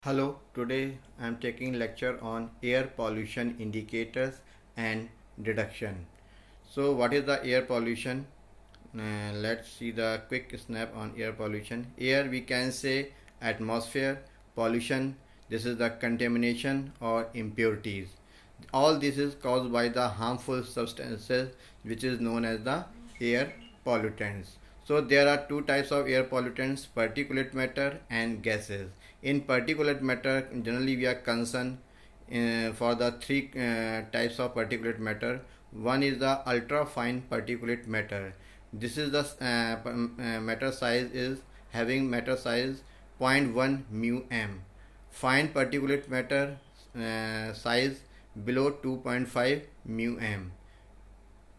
Hello, today I am taking lecture on air pollution indicators and reduction. So what is the air pollution? Let's see the quick snap on air pollution. Air, we can say atmosphere, pollution, this is the contamination or impurities. All this is caused by the harmful substances which is known as the air pollutants. So there are two types of air pollutants, particulate matter and gases. In particulate matter, generally we are concerned for the three types of particulate matter. One is the ultra fine particulate matter. This is the matter size is having matter size 0.1 mu m. Fine particulate matter size below 2.5 mu m.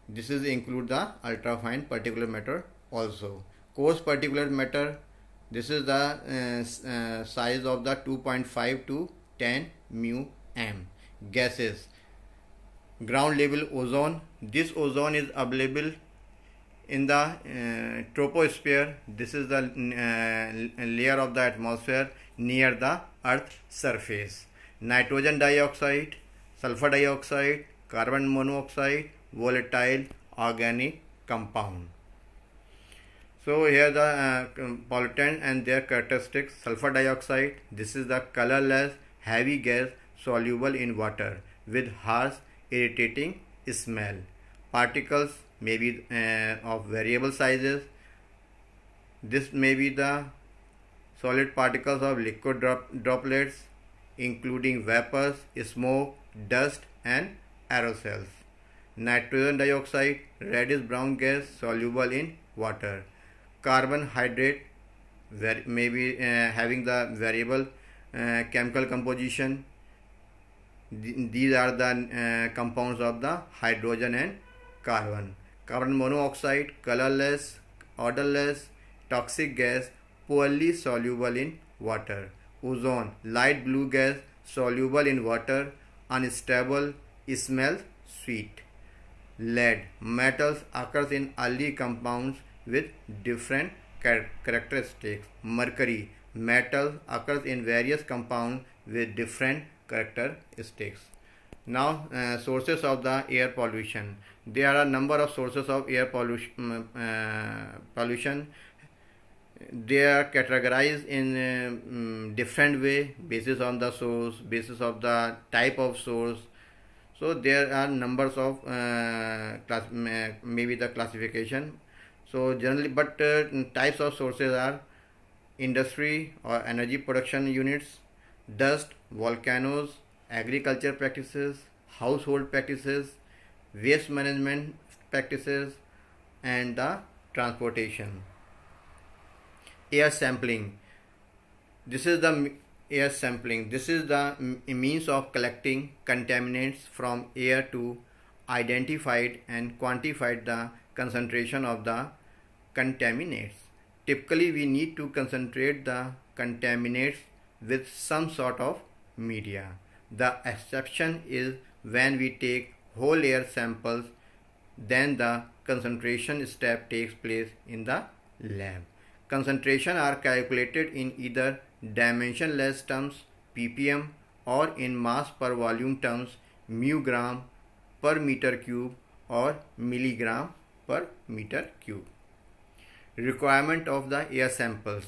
This is include the ultra fine particulate matter also. Coarse particulate matter, this is the size of the 2.5 to 10 mu m. Gases, ground level ozone, this ozone is available in the troposphere. This is the layer of the atmosphere near the earth surface. Nitrogen dioxide, sulfur dioxide, carbon monoxide, volatile organic compound. So here the pollutant and their characteristics. Sulfur dioxide, this is the colorless heavy gas soluble in water with harsh irritating smell. Particles may be of variable sizes. This may be the solid particles of liquid droplets including vapors, smoke, dust and aerosols. Nitrogen dioxide, reddish brown gas soluble in water. Carbon hydrate may be having the variable chemical composition. These are the compounds of the hydrogen and carbon. Carbon monoxide, colorless, odorless, toxic gas, poorly soluble in water. Ozone, light blue gas soluble in water, unstable, smells sweet. Lead, metals occurs in early compounds with different characteristics. Mercury, metal occurs in various compounds with different characteristics. Now sources of the air pollution. There are a number of sources of air pollution. They are categorized in different way basis on the source, basis of the type of source. So there are numbers of maybe the classification. So generally, but types of sources are industry or energy production units, dust, volcanoes, agriculture practices, household practices, waste management practices, and the transportation. Air sampling. This is the air sampling. This is the means of collecting contaminants from air to identified and quantified the concentration of the contaminants. Typically, we need to concentrate the contaminants with some sort of media. The exception is when we take whole air samples, then the concentration step takes place in the lab. Concentration are calculated in either dimensionless terms ppm or in mass per volume terms mu gram per meter cube or milligram per meter cube. Requirement of the air samples: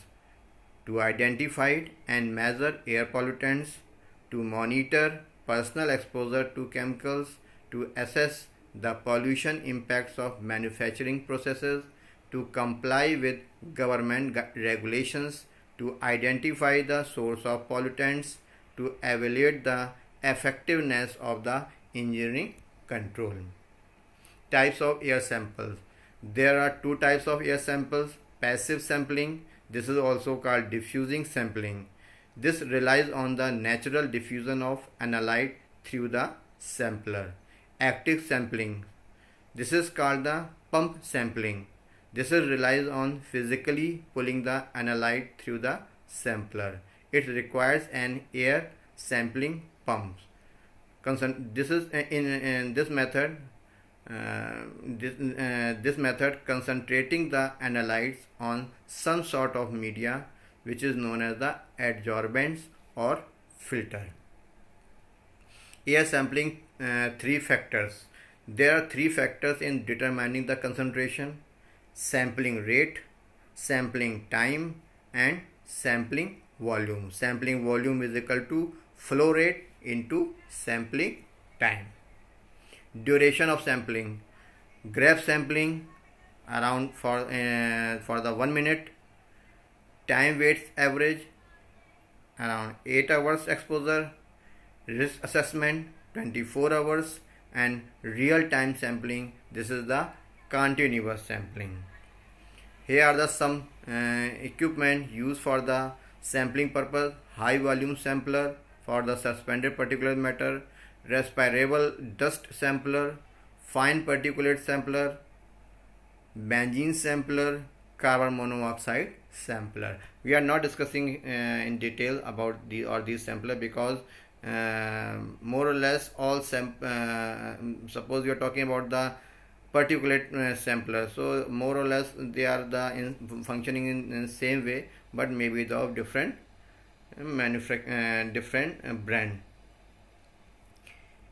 to identify and measure air pollutants, to monitor personal exposure to chemicals, to assess the pollution impacts of manufacturing processes, to comply with government regulations, to identify the source of pollutants, to evaluate the effectiveness of the engineering control. Types of air samples. There are two types of air samples: passive sampling, this is also called diffusing sampling. This relies on the natural diffusion of analyte through the sampler. Active sampling, this is called the pump sampling. This relies on physically pulling the analyte through the sampler. It requires an air sampling pump. This is in this method. This method concentrating the analytes on some sort of media which is known as the adsorbents or filter. Air sampling, three factors. There are three factors in determining the concentration: sampling rate, sampling time, and sampling volume. Sampling volume is equal to flow rate into sampling time. Duration of sampling: graph sampling around for the 1 minute, time weights average around 8 hours exposure, risk assessment 24 hours, and real time sampling, this is the continuous sampling. Here are the some equipment used for the sampling purpose: high volume sampler for the suspended particulate matter, respirable dust sampler, fine particulate sampler, benzene sampler, carbon monoxide sampler. We are not discussing in detail about these sampler, because more or less all suppose you are talking about the particulate sampler, so more or less they are functioning in same way, but maybe of different different brand.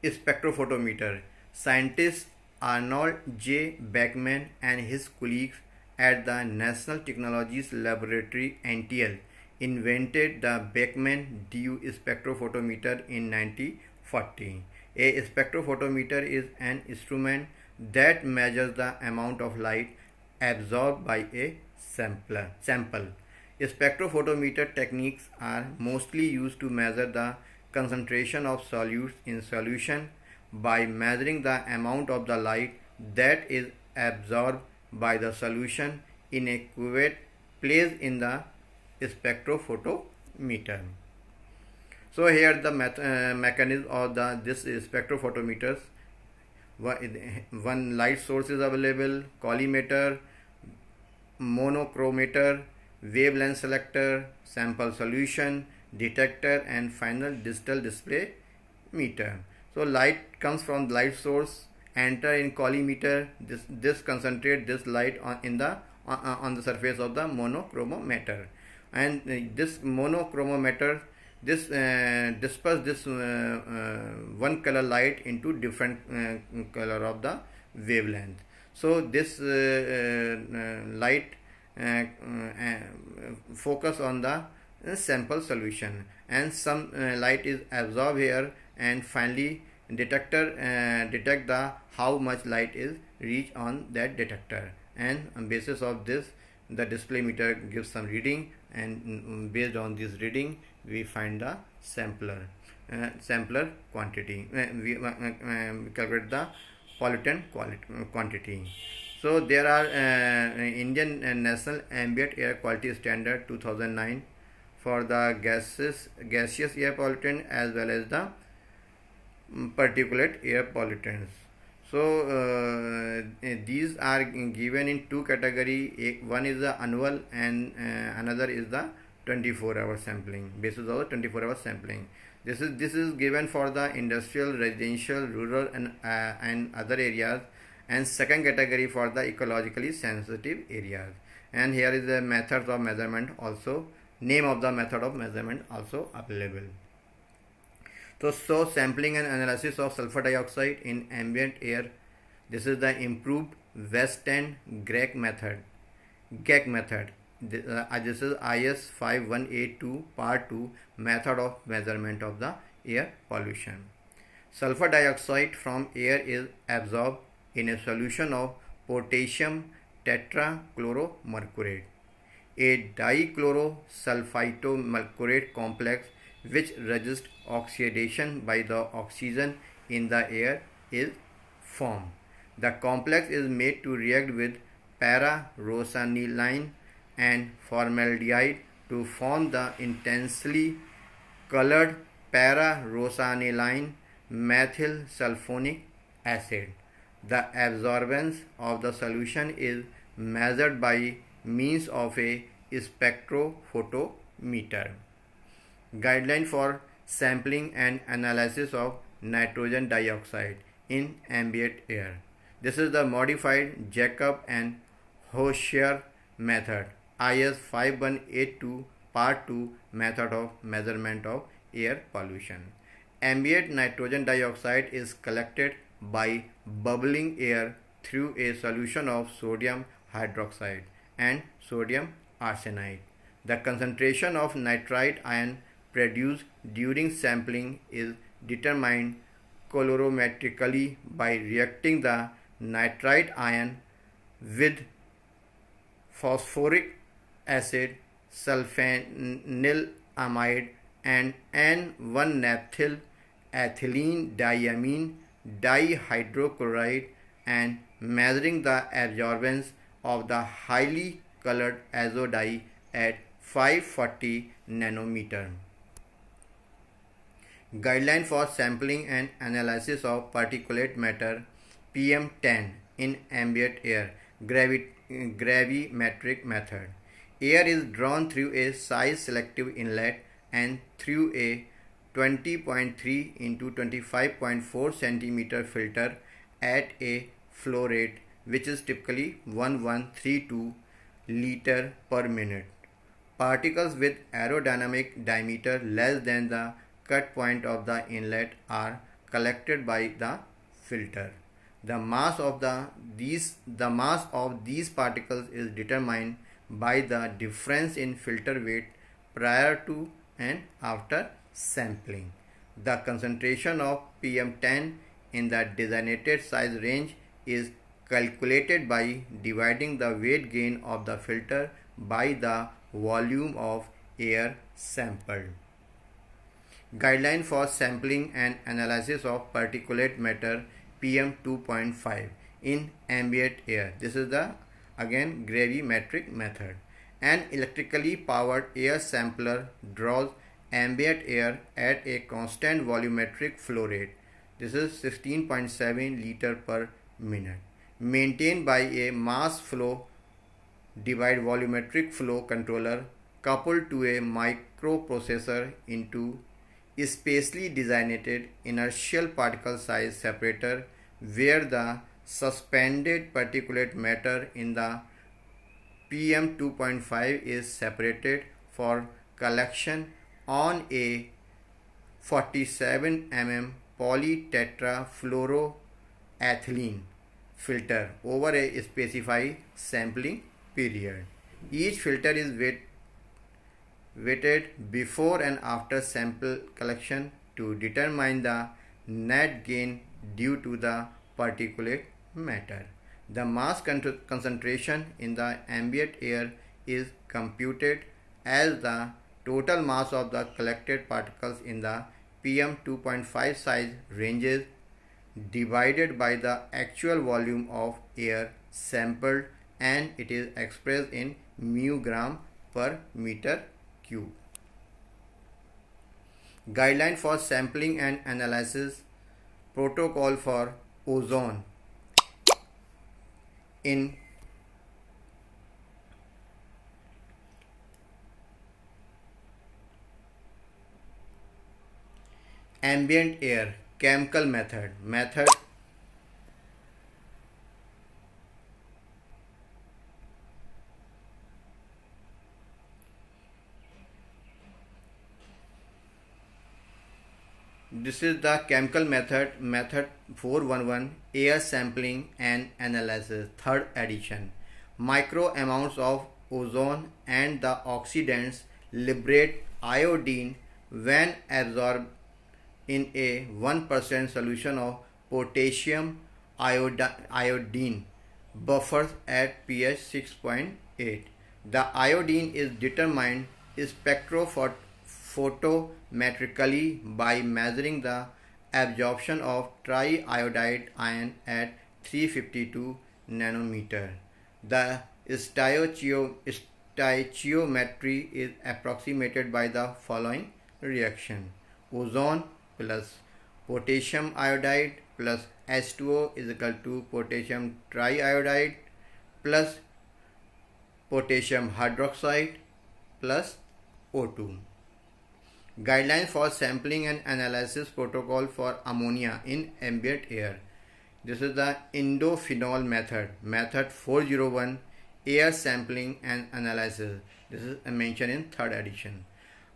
Spectrophotometer: scientist Arnold J. Beckman and his colleagues at the National Technologies Laboratory (NTL) invented the Beckman-Dewey spectrophotometer in 1940. A spectrophotometer is an instrument that measures the amount of light absorbed by a sample. Spectrophotometer techniques are mostly used to measure the concentration of solutes in solution by measuring the amount of the light that is absorbed by the solution in a cuvette placed in the spectrophotometer. So here the mechanism of this spectrophotometers: one light source is available, collimator, monochromator, wavelength selector, sample solution, detector, and final digital display meter. So light comes from light source, enter in collimator. This concentrate this light on the surface of the monochromator, and this monochromator disperse this one color light into different color of the wavelength. So this light focus on the sample solution, and some light is absorbed here, and finally detector detect the how much light is reach on that detector, and on basis of this the display meter gives some reading, and based on this reading we find the sampler quantity. We calculate the pollutant quantity. So there are Indian National Ambient Air Quality Standard 2009 for the gaseous air pollutant as well as the particulate air pollutants. So these are given in two category. One is the annual, and another is the 24-hour sampling, basis of the 24-hour sampling. This is given for the industrial, residential, rural, and other areas, and second category for the ecologically sensitive areas. And here is the methods of measurement also, name of the method of measurement also available. So sampling and analysis of sulfur dioxide in ambient air. This is the improved West End GREC method. This is IS 5182 Part 2 method of measurement of the air pollution. Sulfur dioxide from air is absorbed in a solution of potassium tetrachloromercurate, a dichlorosulfitomercurate complex which resists oxidation by the oxygen in the air is formed. The complex is made to react with para-rosaniline and formaldehyde to form the intensely colored para-rosaniline methyl sulfonic acid. The absorbance of the solution is measured by means of a spectrophotometer. Guideline for sampling and analysis of nitrogen dioxide in ambient air. This is the modified Jacob and Hosier method, IS 5182 Part 2 method of measurement of air pollution. Ambient nitrogen dioxide is collected by bubbling air through a solution of sodium hydroxide and sodium arsenide. The concentration of nitrite ion produced during sampling is determined colorimetrically by reacting the nitrite ion with phosphoric acid, sulfanylamide, and N1-naphthyl ethylene diamine dihydrochloride, and measuring the absorbance of the highly colored azo dye at 540 nanometer. Guideline for sampling and analysis of particulate matter PM10 in ambient air, gravimetric method. Air is drawn through a size selective inlet and through a 20.3 into 25.4 centimeter filter at a flow rate which is typically 1132 liter per minute. Particles with aerodynamic diameter less than the cut point of the inlet are collected by the filter. The mass of these particles is determined by the difference in filter weight prior to and after sampling. The concentration of PM10 in the designated size range is calculated by dividing the weight gain of the filter by the volume of air sampled. Guideline for sampling and analysis of particulate matter PM2.5 in ambient air. This is the again gravimetric method. An electrically powered air sampler draws ambient air at a constant volumetric flow rate. This is 16.7 liter per minute, maintained by a mass flow divide volumetric flow controller coupled to a microprocessor into a spatially designated inertial particle size separator, where the suspended particulate matter in the PM2.5 is separated for collection on a 47 mm polytetrafluoroethylene filter over a specified sampling period. Each filter is weighted before and after sample collection to determine the net gain due to the particulate matter. The mass concentration in the ambient air is computed as the total mass of the collected particles in the PM2.5 size ranges divided by the actual volume of air sampled, and it is expressed in mu gram per meter cube. Guideline for sampling and analysis protocol for ozone in ambient air, chemical method. This is the chemical method 411, air sampling and analysis, 3rd edition. Micro amounts of ozone and the oxidants liberate iodine when absorbed in a 1% solution of potassium iodine buffers at pH 6.8. The iodine is determined spectrophotometrically by measuring the absorption of triiodide ion at 352 nanometer. The stoichiometry is approximated by the following reaction: ozone plus potassium iodide plus H2O is equal to potassium triiodide plus potassium hydroxide plus O2. Guidelines for sampling and analysis protocol for ammonia in ambient air. This is the indophenol method 401, air sampling and analysis. This is mentioned in 3rd edition.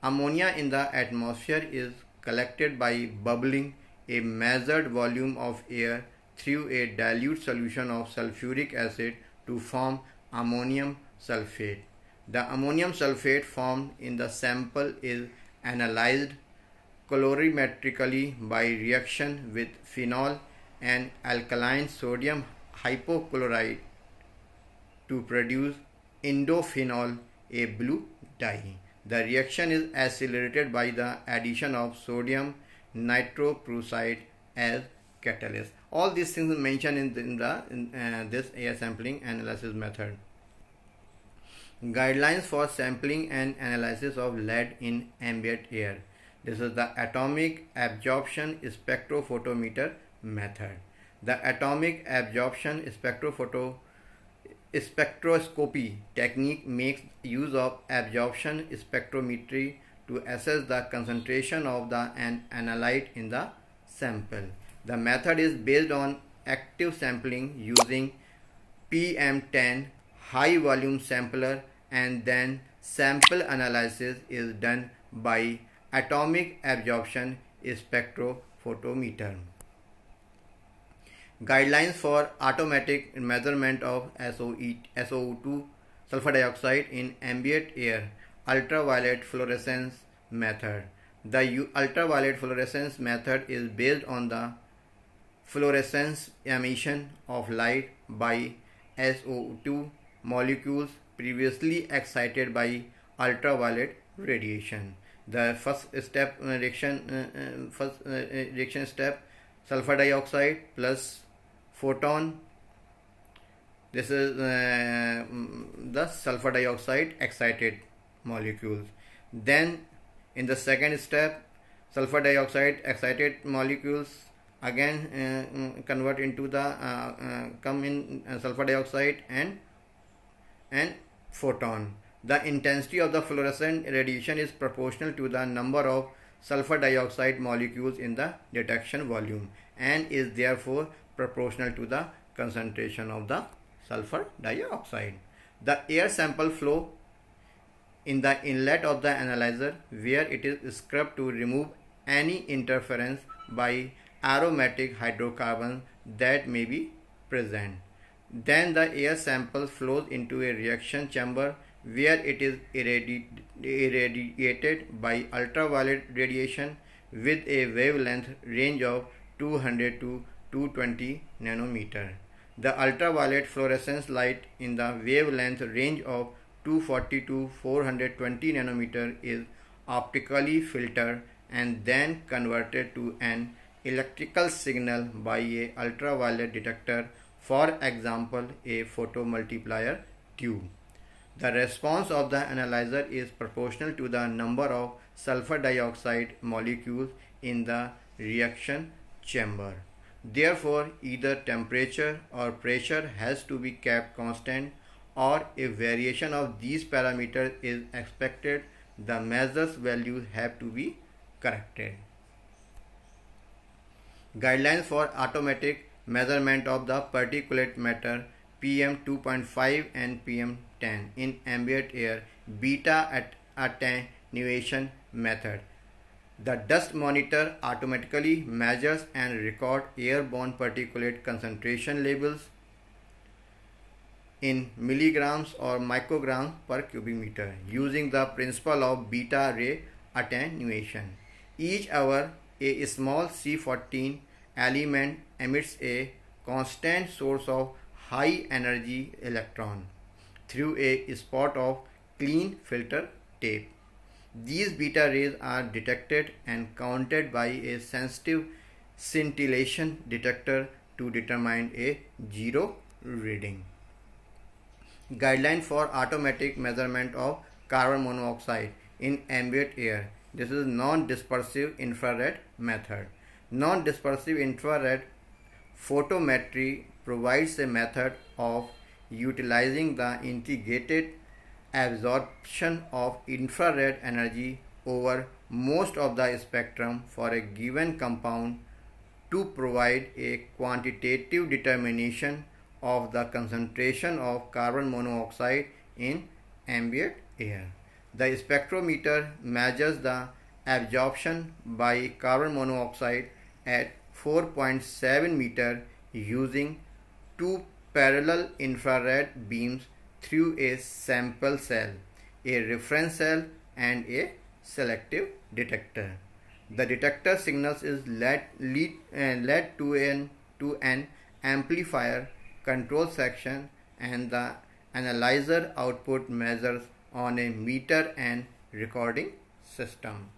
Ammonia in the atmosphere is collected by bubbling a measured volume of air through a dilute solution of sulfuric acid to form ammonium sulfate. The ammonium sulfate formed in the sample is analyzed colorimetrically by reaction with phenol and alkaline sodium hypochlorite to produce indophenol, a blue dye. The reaction is accelerated by the addition of sodium nitroprusside as catalyst. All these things are mentioned in this air sampling analysis method. Guidelines for sampling and analysis of lead in ambient air. This is the atomic absorption spectrophotometer method. The atomic absorption spectroscopy technique makes use of absorption spectrometry to assess the concentration of an analyte in the sample. The method is based on active sampling using PM10 high volume sampler, and then sample analysis is done by atomic absorption spectrophotometer. Guidelines for automatic measurement of SO2 sulfur dioxide in ambient air. Ultraviolet fluorescence method. The ultraviolet fluorescence method is based on the fluorescence emission of light by SO2 molecules previously excited by ultraviolet radiation. The first reaction step, sulfur dioxide plus photon. This is the sulfur dioxide excited molecules. Then in the second step, sulfur dioxide excited molecules again convert into the come in sulfur dioxide and photon. The intensity of the fluorescent radiation is proportional to the number of sulfur dioxide molecules in the detection volume and is therefore proportional to the concentration of the sulfur dioxide. The air sample flow in the inlet of the analyzer, where it is scrubbed to remove any interference by aromatic hydrocarbons that may be present. Then the air sample flows into a reaction chamber where it is irradiated by ultraviolet radiation with a wavelength range of 200 to 220 nanometer. The ultraviolet fluorescence light in the wavelength range of 240 to 420 nanometer is optically filtered and then converted to an electrical signal by a ultraviolet detector, for example a photomultiplier tube. The response of the analyzer is proportional to the number of sulfur dioxide molecules in the reaction chamber. Therefore, either temperature or pressure has to be kept constant, or if variation of these parameters is expected, the measures values have to be corrected. Guidelines for automatic measurement of the particulate matter PM2.5 and PM10 in ambient air. Beta attenuation method. The dust monitor automatically measures and records airborne particulate concentration levels in milligrams or micrograms per cubic meter using the principle of beta ray attenuation. Each hour, a small C14 element emits a constant source of high energy electron through a spot of clean filter tape. These beta rays are detected and counted by a sensitive scintillation detector to determine a zero reading. Guideline for automatic measurement of carbon monoxide in ambient air. This is non-dispersive infrared method. Non-dispersive infrared photometry provides a method of utilizing the integrated absorption of infrared energy over most of the spectrum for a given compound to provide a quantitative determination of the concentration of carbon monoxide in ambient air. The spectrometer measures the absorption by carbon monoxide at 4.7 meter using two parallel infrared beams through a sample cell, a reference cell, and a selective detector. The detector signals is led to an amplifier control section, and the analyzer output measures on a meter and recording system.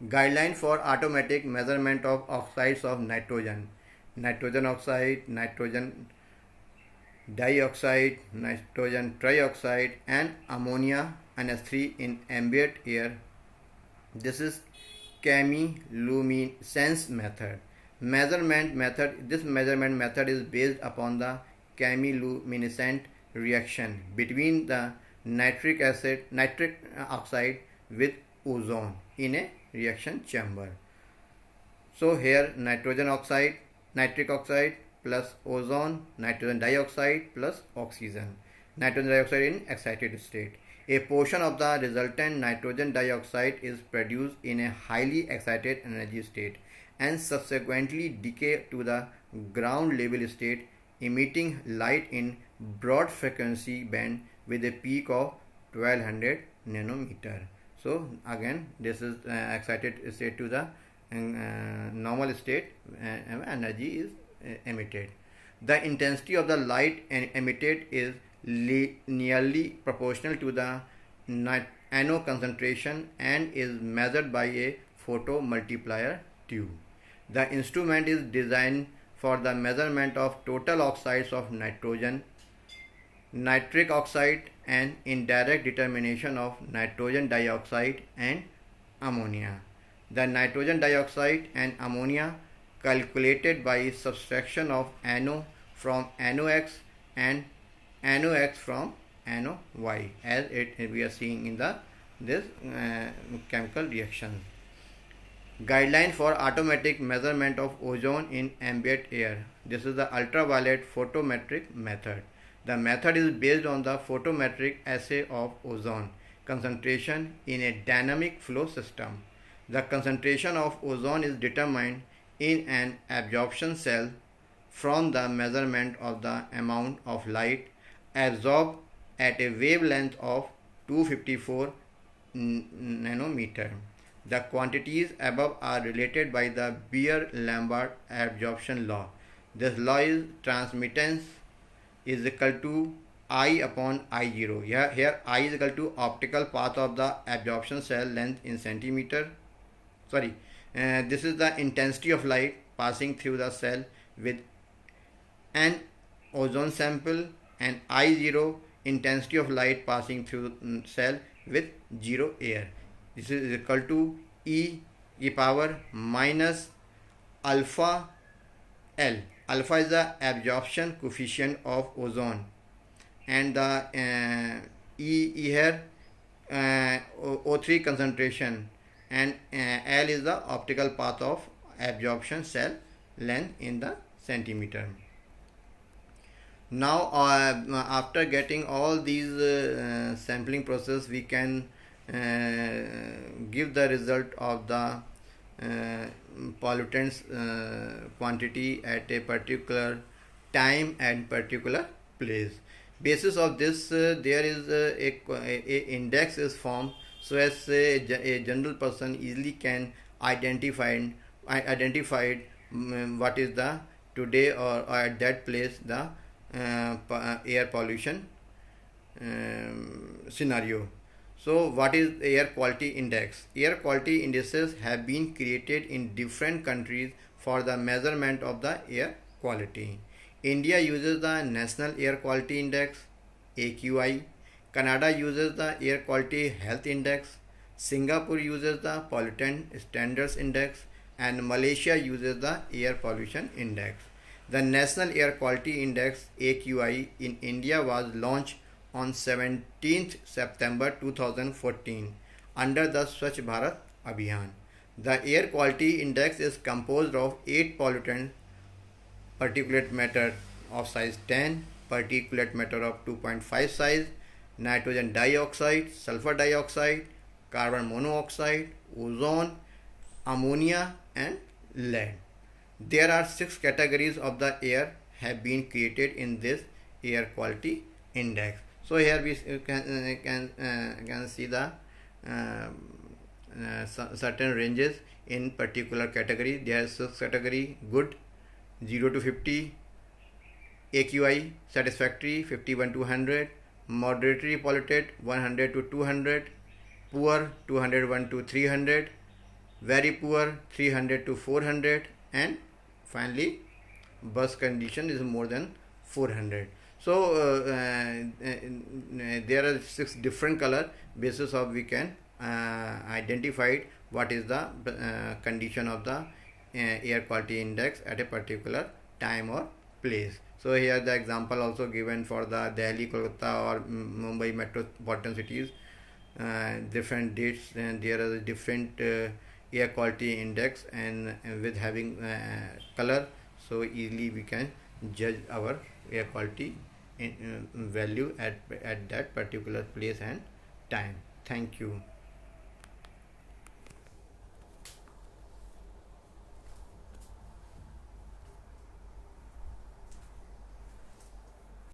Guideline for automatic measurement of oxides of nitrogen: nitrogen oxide, nitrogen dioxide, nitrogen trioxide, and ammonia NH3 in ambient air. This is chemiluminescence method. This measurement method is based upon the chemiluminescent reaction between the nitric oxide with ozone in a reaction chamber. So here nitric oxide plus ozone, nitrogen dioxide plus oxygen, nitrogen dioxide in excited state. A portion of the resultant nitrogen dioxide is produced in a highly excited energy state and subsequently decay to the ground level state, emitting light in broad frequency band with a peak of 1200 nanometer. So again, this is excited state to the normal state, energy is emitted. The intensity of the light emitted is linearly proportional to the NO concentration and is measured by a photomultiplier tube. The instrument is designed for the measurement of total oxides of nitrogen, nitric oxide, and indirect determination of nitrogen dioxide and ammonia. The nitrogen dioxide and ammonia calculated by subtraction of NO from NOx and NOx from NOy, as we are seeing in this chemical reaction. Guideline for automatic measurement of ozone in ambient air. This is the ultraviolet photometric method. The method is based on the photometric assay of ozone concentration in a dynamic flow system. The concentration of ozone is determined in an absorption cell from the measurement of the amount of light absorbed at a wavelength of 254 nanometer. The quantities above are related by the Beer-Lambert absorption law. This law is transmittance is equal to I upon I0. Here I is equal to optical path of the absorption cell length in centimeter. This is the intensity of light passing through the cell with an ozone sample, and I0 intensity of light passing through cell with 0 air. This is equal to e power minus alpha L. Alpha is the absorption coefficient of ozone, and the E here O3 concentration, and L is the optical path of absorption cell length in the centimeter. Now after getting all these sampling process, we can give the result of the pollutants quantity at a particular time and particular place. Basis of this, there is a index is formed, so as a general person easily can identify what is the today or at that place the air pollution scenario. So what is air quality index? Air quality indices have been created in different countries for the measurement of the air quality. India uses the National Air Quality Index AQI. Canada uses the Air Quality Health Index. Singapore uses the Pollutant Standards Index, and Malaysia uses the Air Pollution Index. The National Air Quality Index AQI in India was launched on 17th September 2014 under the Swachh Bharat Abhiyan. The Air Quality Index is composed of 8 pollutants: particulate matter of size 10, particulate matter of 2.5 size, nitrogen dioxide, sulfur dioxide, carbon monoxide, ozone, ammonia and lead. There are 6 categories of the air have been created in this air quality index. So here we can see the certain ranges in particular category. There are 6 category: good 0 to 50, AQI satisfactory 51 to 100, moderately polluted 100 to 200, poor 201 to 300, very poor 300 to 400, and finally bus condition is more than 400. So there are 6 different color basis of we can identify what is the condition of the air quality index at a particular time or place. So here the example also given for the Delhi, Kolkata or Mumbai metropolitan cities, different dates, and there are different air quality index, and with having color, so easily we can judge our air quality value at that particular place and time. Thank you.